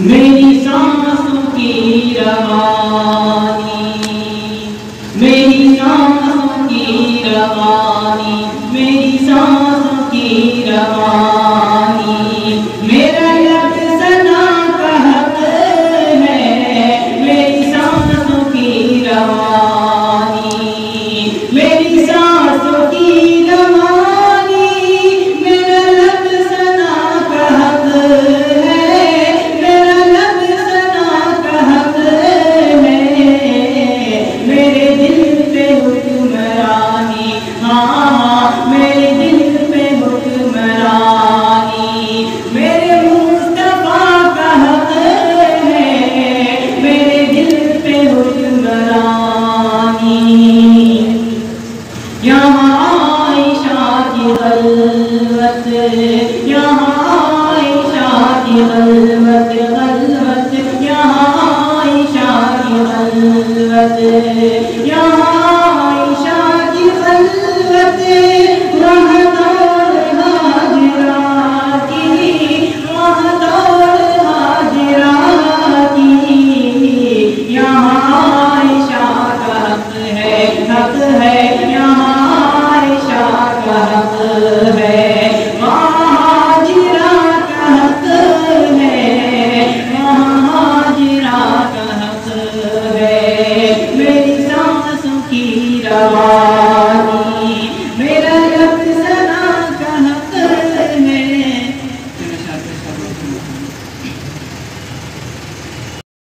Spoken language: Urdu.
میری سانسوں کی روانی، میری سانسوں کی روانی، میری سانسوں کی روانی، میرا لب ثنا کا حق ہے، میری سانسوں کی روانی، میری سانسوں کی روانی، میرا لب ثنا کا حق ہے، میرا لب ثنا کا حق ہے، میرے دل پہ حکمرانی، ہاں میرے دل پہ حکمرانی، میرے مصطفیٰ کا حق ہے، میرے دل پہ حکمرانی۔ یہاں عائشہ کی خلوت، یہاں عائشہ کی خلوت، خلوت، یہاں عائشہ کی خلوت، یہاں